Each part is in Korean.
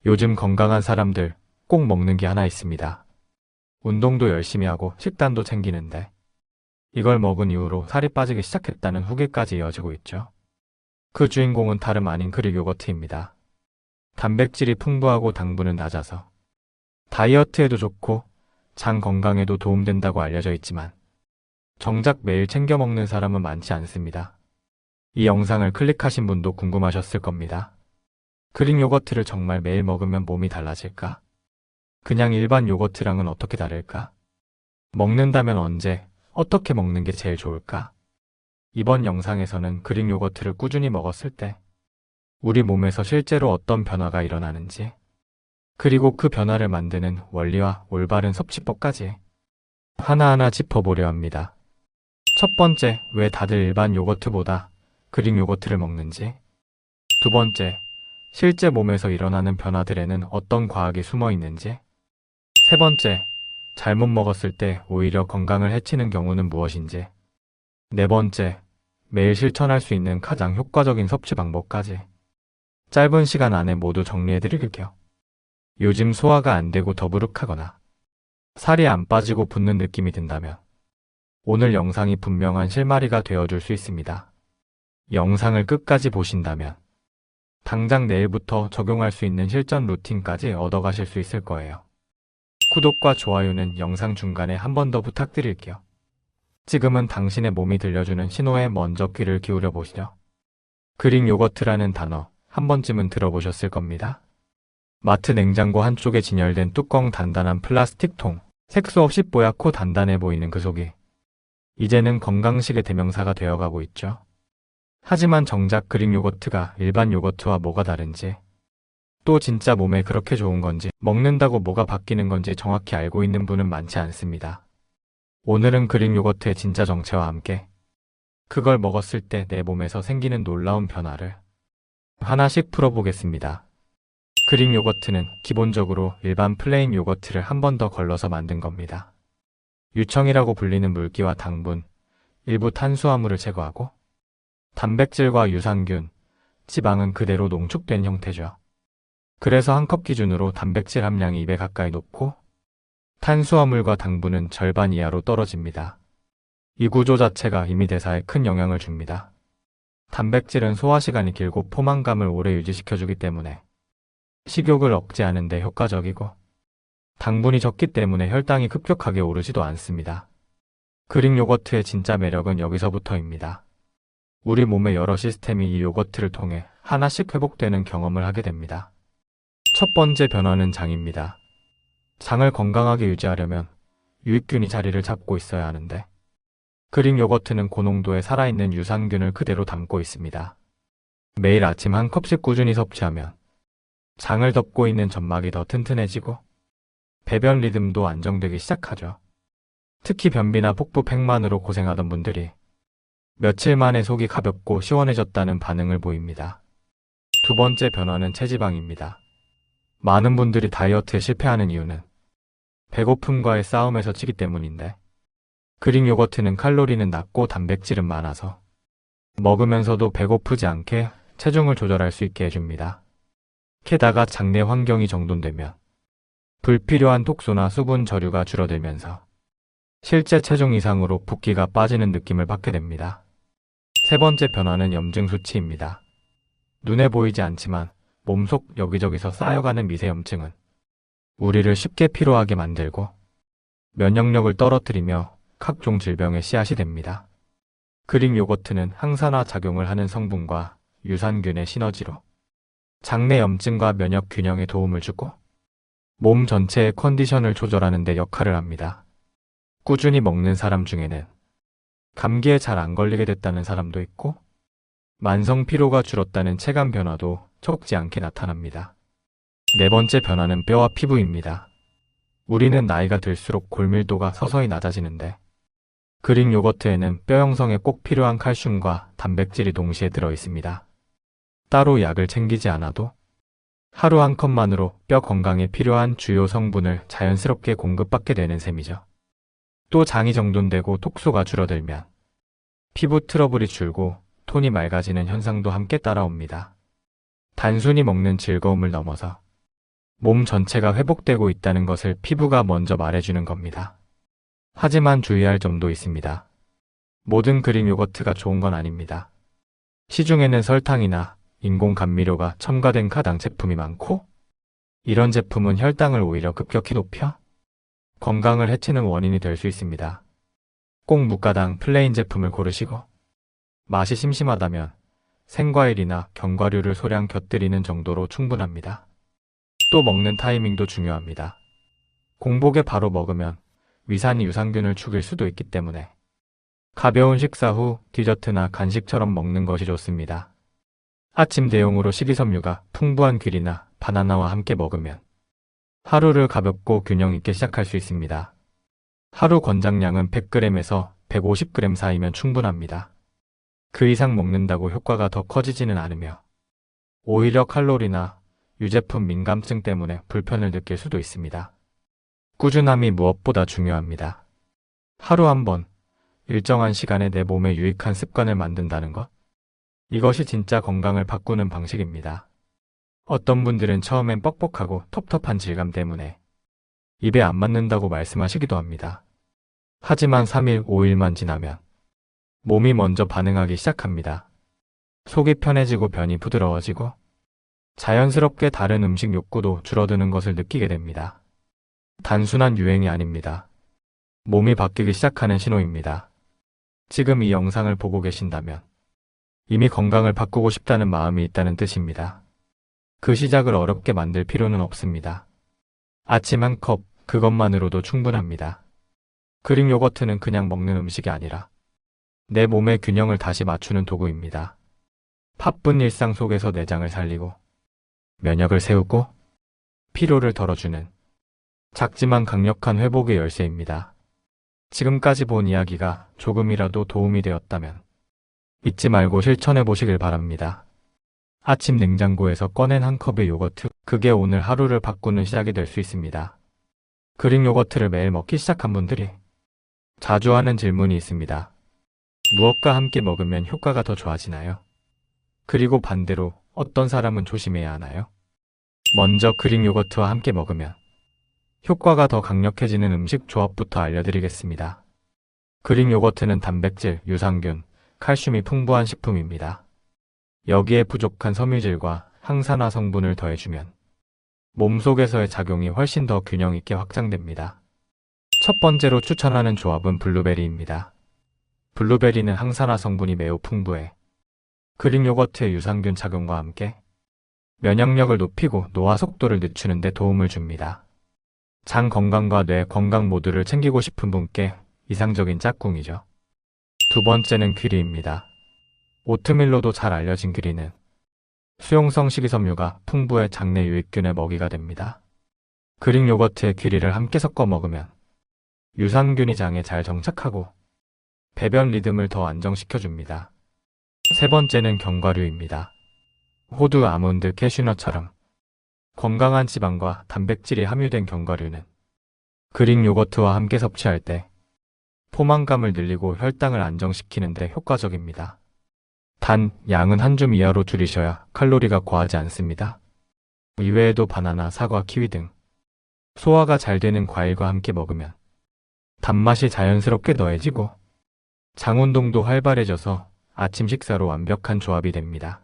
요즘 건강한 사람들 꼭 먹는 게 하나 있습니다. 운동도 열심히 하고 식단도 챙기는데 이걸 먹은 이후로 살이 빠지기 시작했다는 후기까지 이어지고 있죠. 그 주인공은 다름 아닌 그릭 요거트입니다. 단백질이 풍부하고 당분은 낮아서 다이어트에도 좋고 장 건강에도 도움된다고 알려져 있지만 정작 매일 챙겨 먹는 사람은 많지 않습니다. 이 영상을 클릭하신 분도 궁금하셨을 겁니다. 그릭 요거트를 정말 매일 먹으면 몸이 달라질까? 그냥 일반 요거트랑은 어떻게 다를까? 먹는다면 언제, 어떻게 먹는 게 제일 좋을까? 이번 영상에서는 그릭 요거트를 꾸준히 먹었을 때 우리 몸에서 실제로 어떤 변화가 일어나는지, 그리고 그 변화를 만드는 원리와 올바른 섭취법까지 하나하나 짚어보려 합니다. 첫 번째, 왜 다들 일반 요거트보다 그릭 요거트를 먹는지. 두 번째, 실제 몸에서 일어나는 변화들에는 어떤 과학이 숨어 있는지. 세 번째, 잘못 먹었을 때 오히려 건강을 해치는 경우는 무엇인지. 네 번째, 매일 실천할 수 있는 가장 효과적인 섭취 방법까지 짧은 시간 안에 모두 정리해드릴게요. 요즘 소화가 안 되고 더부룩하거나 살이 안 빠지고 붓는 느낌이 든다면 오늘 영상이 분명한 실마리가 되어줄 수 있습니다. 영상을 끝까지 보신다면 당장 내일부터 적용할 수 있는 실전 루틴까지 얻어가실 수 있을 거예요. 구독과 좋아요는 영상 중간에 한 번 더 부탁드릴게요. 지금은 당신의 몸이 들려주는 신호에 먼저 귀를 기울여 보시죠. 그릭 요거트라는 단어 한 번쯤은 들어보셨을 겁니다. 마트 냉장고 한쪽에 진열된 뚜껑 단단한 플라스틱 통, 색소 없이 뽀얗고 단단해 보이는 그 속이 이제는 건강식의 대명사가 되어가고 있죠. 하지만 정작 그릭 요거트가 일반 요거트와 뭐가 다른지, 또 진짜 몸에 그렇게 좋은 건지, 먹는다고 뭐가 바뀌는 건지 정확히 알고 있는 분은 많지 않습니다. 오늘은 그릭 요거트의 진짜 정체와 함께 그걸 먹었을 때 내 몸에서 생기는 놀라운 변화를 하나씩 풀어보겠습니다. 그릭 요거트는 기본적으로 일반 플레인 요거트를 한 번 더 걸러서 만든 겁니다. 유청이라고 불리는 물기와 당분, 일부 탄수화물을 제거하고 단백질과 유산균, 지방은 그대로 농축된 형태죠. 그래서 한 컵 기준으로 단백질 함량이 2배 가까이 높고 탄수화물과 당분은 절반 이하로 떨어집니다. 이 구조 자체가 이미 대사에 큰 영향을 줍니다. 단백질은 소화 시간이 길고 포만감을 오래 유지시켜주기 때문에 식욕을 억제하는 데 효과적이고, 당분이 적기 때문에 혈당이 급격하게 오르지도 않습니다. 그릭 요거트의 진짜 매력은 여기서부터입니다. 우리 몸의 여러 시스템이 이 요거트를 통해 하나씩 회복되는 경험을 하게 됩니다. 첫 번째 변화는 장입니다. 장을 건강하게 유지하려면 유익균이 자리를 잡고 있어야 하는데 그릭 요거트는 고농도의 살아있는 유산균을 그대로 담고 있습니다. 매일 아침 한 컵씩 꾸준히 섭취하면 장을 덮고 있는 점막이 더 튼튼해지고 배변 리듬도 안정되기 시작하죠. 특히 변비나 복부 팽만으로 고생하던 분들이 며칠 만에 속이 가볍고 시원해졌다는 반응을 보입니다. 두 번째 변화는 체지방입니다. 많은 분들이 다이어트에 실패하는 이유는 배고픔과의 싸움에서 지기 때문인데, 그릭 요거트는 칼로리는 낮고 단백질은 많아서 먹으면서도 배고프지 않게 체중을 조절할 수 있게 해줍니다. 게다가 장내 환경이 정돈되면 불필요한 독소나 수분 저류가 줄어들면서 실제 체중 이상으로 붓기가 빠지는 느낌을 받게 됩니다. 세 번째 변화는 염증 수치입니다. 눈에 보이지 않지만 몸속 여기저기서 쌓여가는 미세 염증은 우리를 쉽게 피로하게 만들고 면역력을 떨어뜨리며 각종 질병의 씨앗이 됩니다. 그릭 요거트는 항산화 작용을 하는 성분과 유산균의 시너지로 장내 염증과 면역 균형에 도움을 주고 몸 전체의 컨디션을 조절하는 데 역할을 합니다. 꾸준히 먹는 사람 중에는 감기에 잘 안 걸리게 됐다는 사람도 있고 만성 피로가 줄었다는 체감 변화도 적지 않게 나타납니다. 네 번째 변화는 뼈와 피부입니다. 우리는 나이가 들수록 골밀도가 서서히 낮아지는데 그릭 요거트에는 뼈 형성에 꼭 필요한 칼슘과 단백질이 동시에 들어 있습니다. 따로 약을 챙기지 않아도 하루 한 컵만으로 뼈 건강에 필요한 주요 성분을 자연스럽게 공급받게 되는 셈이죠. 또 장이 정돈되고 독소가 줄어들면 피부 트러블이 줄고 톤이 맑아지는 현상도 함께 따라옵니다. 단순히 먹는 즐거움을 넘어서 몸 전체가 회복되고 있다는 것을 피부가 먼저 말해주는 겁니다. 하지만 주의할 점도 있습니다. 모든 그릭 요거트가 좋은 건 아닙니다. 시중에는 설탕이나 인공 감미료가 첨가된 가당 제품이 많고, 이런 제품은 혈당을 오히려 급격히 높여 건강을 해치는 원인이 될 수 있습니다. 꼭 무가당 플레인 제품을 고르시고, 맛이 심심하다면 생과일이나 견과류를 소량 곁들이는 정도로 충분합니다. 또 먹는 타이밍도 중요합니다. 공복에 바로 먹으면 위산이 유산균을 죽일 수도 있기 때문에 가벼운 식사 후 디저트나 간식처럼 먹는 것이 좋습니다. 아침 대용으로 식이섬유가 풍부한 귤이나 바나나와 함께 먹으면 하루를 가볍고 균형 있게 시작할 수 있습니다. 하루 권장량은 100g에서 150g 사이면 충분합니다. 그 이상 먹는다고 효과가 더 커지지는 않으며 오히려 칼로리나 유제품 민감증 때문에 불편을 느낄 수도 있습니다. 꾸준함이 무엇보다 중요합니다. 하루 한 번 일정한 시간에 내 몸에 유익한 습관을 만든다는 것, 이것이 진짜 건강을 바꾸는 방식입니다. 어떤 분들은 처음엔 뻑뻑하고 텁텁한 질감 때문에 입에 안 맞는다고 말씀하시기도 합니다. 하지만 3일, 5일만 지나면 몸이 먼저 반응하기 시작합니다. 속이 편해지고 변이 부드러워지고 자연스럽게 다른 음식 욕구도 줄어드는 것을 느끼게 됩니다. 단순한 유행이 아닙니다. 몸이 바뀌기 시작하는 신호입니다. 지금 이 영상을 보고 계신다면 이미 건강을 바꾸고 싶다는 마음이 있다는 뜻입니다. 그 시작을 어렵게 만들 필요는 없습니다. 아침 한 컵, 그것만으로도 충분합니다. 그릭 요거트는 그냥 먹는 음식이 아니라 내 몸의 균형을 다시 맞추는 도구입니다. 바쁜 일상 속에서 내장을 살리고 면역을 세우고 피로를 덜어주는 작지만 강력한 회복의 열쇠입니다. 지금까지 본 이야기가 조금이라도 도움이 되었다면 잊지 말고 실천해 보시길 바랍니다. 아침 냉장고에서 꺼낸 한 컵의 요거트, 그게 오늘 하루를 바꾸는 시작이 될 수 있습니다. 그릭 요거트를 매일 먹기 시작한 분들이 자주 하는 질문이 있습니다. 무엇과 함께 먹으면 효과가 더 좋아지나요? 그리고 반대로 어떤 사람은 조심해야 하나요? 먼저 그릭 요거트와 함께 먹으면 효과가 더 강력해지는 음식 조합부터 알려드리겠습니다. 그릭 요거트는 단백질, 유산균, 칼슘이 풍부한 식품입니다. 여기에 부족한 섬유질과 항산화 성분을 더해주면 몸속에서의 작용이 훨씬 더 균형 있게 확장됩니다. 첫 번째로 추천하는 조합은 블루베리입니다. 블루베리는 항산화 성분이 매우 풍부해 그릭 요거트의 유산균 작용과 함께 면역력을 높이고 노화 속도를 늦추는 데 도움을 줍니다. 장 건강과 뇌 건강 모두를 챙기고 싶은 분께 이상적인 짝꿍이죠. 두 번째는 귀리입니다. 오트밀로도 잘 알려진 귀리는 수용성 식이섬유가 풍부해 장내 유익균의 먹이가 됩니다. 그릭 요거트에 귀리를 함께 섞어 먹으면 유산균이 장에 잘 정착하고 배변 리듬을 더 안정시켜줍니다. 세 번째는 견과류입니다. 호두, 아몬드, 캐슈넛처럼 건강한 지방과 단백질이 함유된 견과류는 그릭 요거트와 함께 섭취할 때 포만감을 늘리고 혈당을 안정시키는 데 효과적입니다. 단, 양은 한 줌 이하로 줄이셔야 칼로리가 과하지 않습니다. 이외에도 바나나, 사과, 키위 등 소화가 잘 되는 과일과 함께 먹으면 단맛이 자연스럽게 더해지고 장 운동도 활발해져서 아침 식사로 완벽한 조합이 됩니다.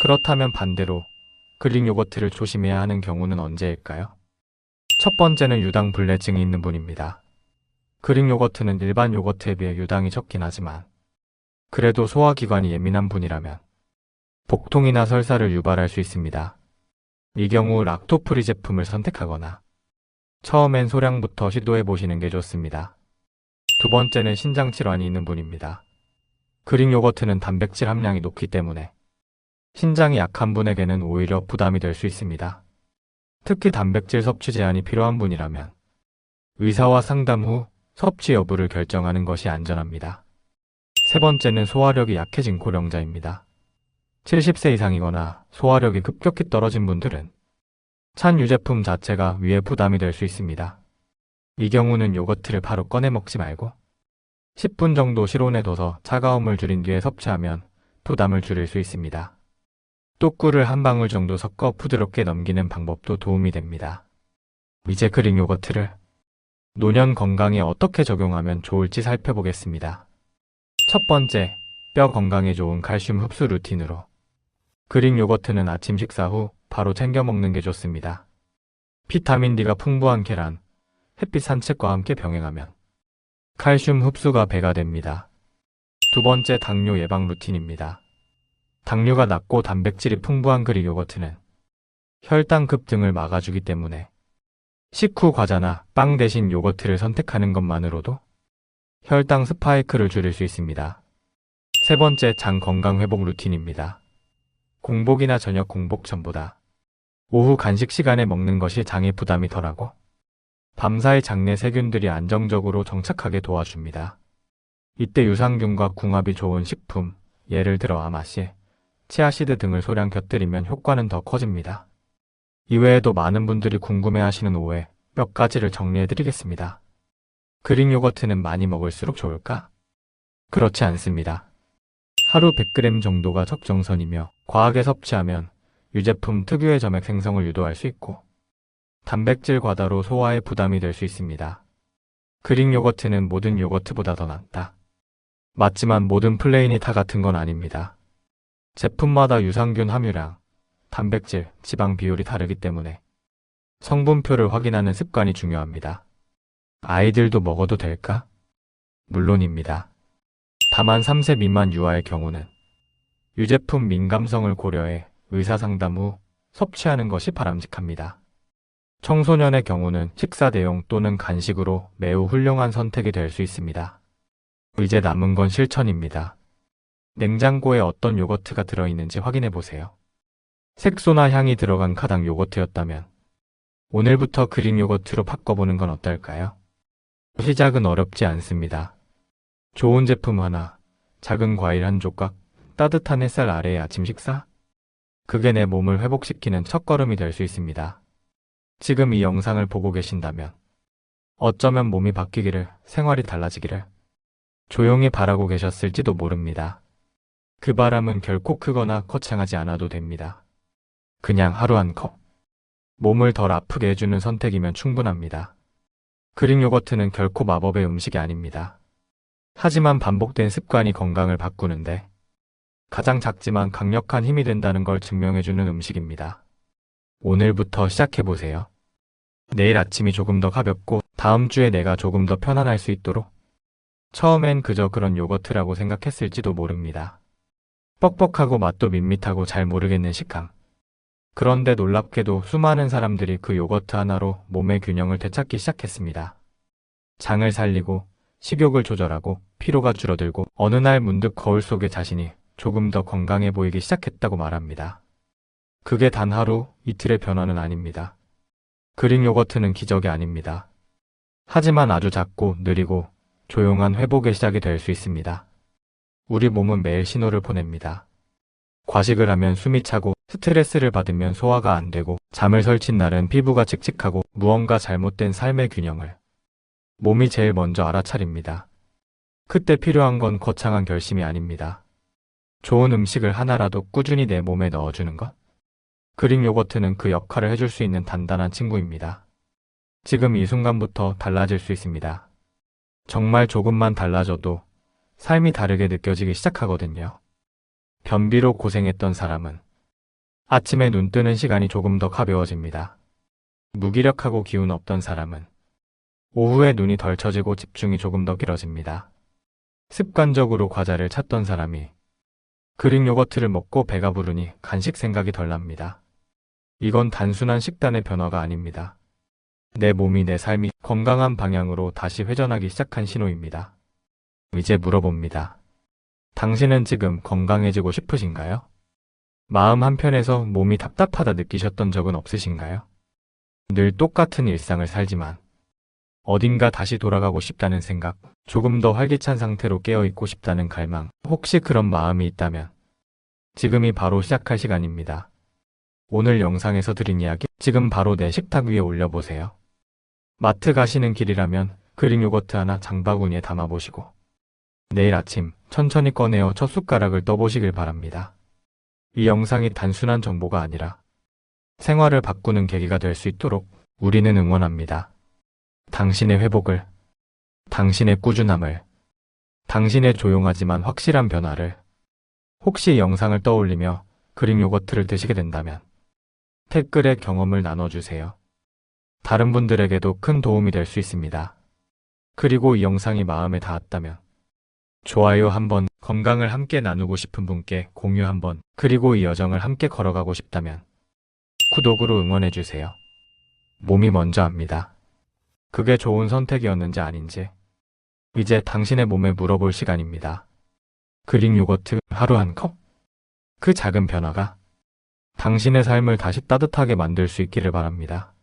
그렇다면 반대로 그릭 요거트를 조심해야 하는 경우는 언제일까요? 첫 번째는 유당 불내증이 있는 분입니다. 그릭 요거트는 일반 요거트에 비해 유당이 적긴 하지만 그래도 소화기관이 예민한 분이라면 복통이나 설사를 유발할 수 있습니다. 이 경우 락토프리 제품을 선택하거나 처음엔 소량부터 시도해 보시는 게 좋습니다. 두 번째는 신장 질환이 있는 분입니다. 그릭 요거트는 단백질 함량이 높기 때문에 신장이 약한 분에게는 오히려 부담이 될 수 있습니다. 특히 단백질 섭취 제한이 필요한 분이라면 의사와 상담 후 섭취 여부를 결정하는 것이 안전합니다. 세 번째는 소화력이 약해진 고령자입니다. 70세 이상이거나 소화력이 급격히 떨어진 분들은 찬 유제품 자체가 위에 부담이 될 수 있습니다. 이 경우는 요거트를 바로 꺼내 먹지 말고 10분 정도 실온에 둬서 차가움을 줄인 뒤에 섭취하면 부담을 줄일 수 있습니다. 또 꿀을 한 방울 정도 섞어 부드럽게 넘기는 방법도 도움이 됩니다. 이제 그릭 요거트를 노년 건강에 어떻게 적용하면 좋을지 살펴보겠습니다. 첫 번째, 뼈 건강에 좋은 칼슘 흡수 루틴으로. 그릭 요거트는 아침 식사 후 바로 챙겨 먹는 게 좋습니다. 비타민 D가 풍부한 계란, 햇빛 산책과 함께 병행하면 칼슘 흡수가 배가 됩니다. 두 번째, 당뇨 예방 루틴입니다. 당뇨가 낮고 단백질이 풍부한 그릭 요거트는 혈당 급등을 막아주기 때문에 식후 과자나 빵 대신 요거트를 선택하는 것만으로도 혈당 스파이크를 줄일 수 있습니다. 세 번째, 장 건강 회복 루틴입니다. 공복이나 저녁 공복 전보다 오후 간식 시간에 먹는 것이 장에 부담이 덜하고 밤사이 장내 세균들이 안정적으로 정착하게 도와줍니다. 이때 유산균과 궁합이 좋은 식품, 예를 들어 아마씨, 치아씨드 등을 소량 곁들이면 효과는 더 커집니다. 이외에도 많은 분들이 궁금해하시는 오해 몇 가지를 정리해드리겠습니다. 그릭 요거트는 많이 먹을수록 좋을까? 그렇지 않습니다. 하루 100g 정도가 적정선이며 과하게 섭취하면 유제품 특유의 점액 생성을 유도할 수 있고 단백질 과다로 소화에 부담이 될 수 있습니다. 그릭 요거트는 모든 요거트보다 더 낫다. 맞지만 모든 플레인이 다 같은 건 아닙니다. 제품마다 유산균 함유량, 단백질, 지방 비율이 다르기 때문에 성분표를 확인하는 습관이 중요합니다. 아이들도 먹어도 될까? 물론입니다. 다만 3세 미만 유아의 경우는 유제품 민감성을 고려해 의사상담 후 섭취하는 것이 바람직합니다. 청소년의 경우는 식사 대용 또는 간식으로 매우 훌륭한 선택이 될 수 있습니다. 이제 남은 건 실천입니다. 냉장고에 어떤 요거트가 들어있는지 확인해 보세요. 색소나 향이 들어간 카당 요거트였다면 오늘부터 그릭 요거트로 바꿔보는 건 어떨까요? 시작은 어렵지 않습니다. 좋은 제품 하나, 작은 과일 한 조각, 따뜻한 햇살 아래의 아침 식사? 그게 내 몸을 회복시키는 첫걸음이 될 수 있습니다. 지금 이 영상을 보고 계신다면 어쩌면 몸이 바뀌기를, 생활이 달라지기를 조용히 바라고 계셨을지도 모릅니다. 그 바람은 결코 크거나 거창하지 않아도 됩니다. 그냥 하루 한 컵. 몸을 덜 아프게 해주는 선택이면 충분합니다. 그릭 요거트는 결코 마법의 음식이 아닙니다. 하지만 반복된 습관이 건강을 바꾸는데 가장 작지만 강력한 힘이 된다는 걸 증명해주는 음식입니다. 오늘부터 시작해보세요. 내일 아침이 조금 더 가볍고 다음 주에 내가 조금 더 편안할 수 있도록. 처음엔 그저 그런 요거트라고 생각했을지도 모릅니다. 뻑뻑하고 맛도 밋밋하고 잘 모르겠는 식감. 그런데 놀랍게도 수많은 사람들이 그 요거트 하나로 몸의 균형을 되찾기 시작했습니다. 장을 살리고 식욕을 조절하고 피로가 줄어들고 어느 날 문득 거울 속에 자신이 조금 더 건강해 보이기 시작했다고 말합니다. 그게 단 하루, 이틀의 변화는 아닙니다. 그릭 요거트는 기적이 아닙니다. 하지만 아주 작고 느리고 조용한 회복의 시작이 될 수 있습니다. 우리 몸은 매일 신호를 보냅니다. 과식을 하면 숨이 차고 스트레스를 받으면 소화가 안 되고 잠을 설친 날은 피부가 칙칙하고 무언가 잘못된 삶의 균형을 몸이 제일 먼저 알아차립니다. 그때 필요한 건 거창한 결심이 아닙니다. 좋은 음식을 하나라도 꾸준히 내 몸에 넣어주는 것. 그릭 요거트는 그 역할을 해줄 수 있는 단단한 친구입니다. 지금 이 순간부터 달라질 수 있습니다. 정말 조금만 달라져도 삶이 다르게 느껴지기 시작하거든요. 변비로 고생했던 사람은 아침에 눈 뜨는 시간이 조금 더 가벼워집니다. 무기력하고 기운 없던 사람은 오후에 눈이 덜 처지고 집중이 조금 더 길어집니다. 습관적으로 과자를 찾던 사람이 그릭 요거트를 먹고 배가 부르니 간식 생각이 덜 납니다. 이건 단순한 식단의 변화가 아닙니다. 내 몸이 내 삶이 건강한 방향으로 다시 회전하기 시작한 신호입니다. 이제 물어봅니다. 당신은 지금 건강해지고 싶으신가요? 마음 한편에서 몸이 답답하다 느끼셨던 적은 없으신가요? 늘 똑같은 일상을 살지만 어딘가 다시 돌아가고 싶다는 생각, 조금 더 활기찬 상태로 깨어있고 싶다는 갈망, 혹시 그런 마음이 있다면 지금이 바로 시작할 시간입니다. 오늘 영상에서 드린 이야기 지금 바로 내 식탁 위에 올려보세요. 마트 가시는 길이라면 그릭 요거트 하나 장바구니에 담아보시고 내일 아침 천천히 꺼내어 첫 숟가락을 떠보시길 바랍니다. 이 영상이 단순한 정보가 아니라 생활을 바꾸는 계기가 될 수 있도록 우리는 응원합니다. 당신의 회복을, 당신의 꾸준함을, 당신의 조용하지만 확실한 변화를. 혹시 이 영상을 떠올리며 그릭 요거트를 드시게 된다면 댓글에 경험을 나눠주세요. 다른 분들에게도 큰 도움이 될 수 있습니다. 그리고 이 영상이 마음에 닿았다면 좋아요 한번, 건강을 함께 나누고 싶은 분께 공유 한번, 그리고 이 여정을 함께 걸어가고 싶다면 구독으로 응원해주세요. 몸이 먼저 압니다. 그게 좋은 선택이었는지 아닌지 이제 당신의 몸에 물어볼 시간입니다. 그릭 요거트 하루 한 컵? 그 작은 변화가 당신의 삶을 다시 따뜻하게 만들 수 있기를 바랍니다.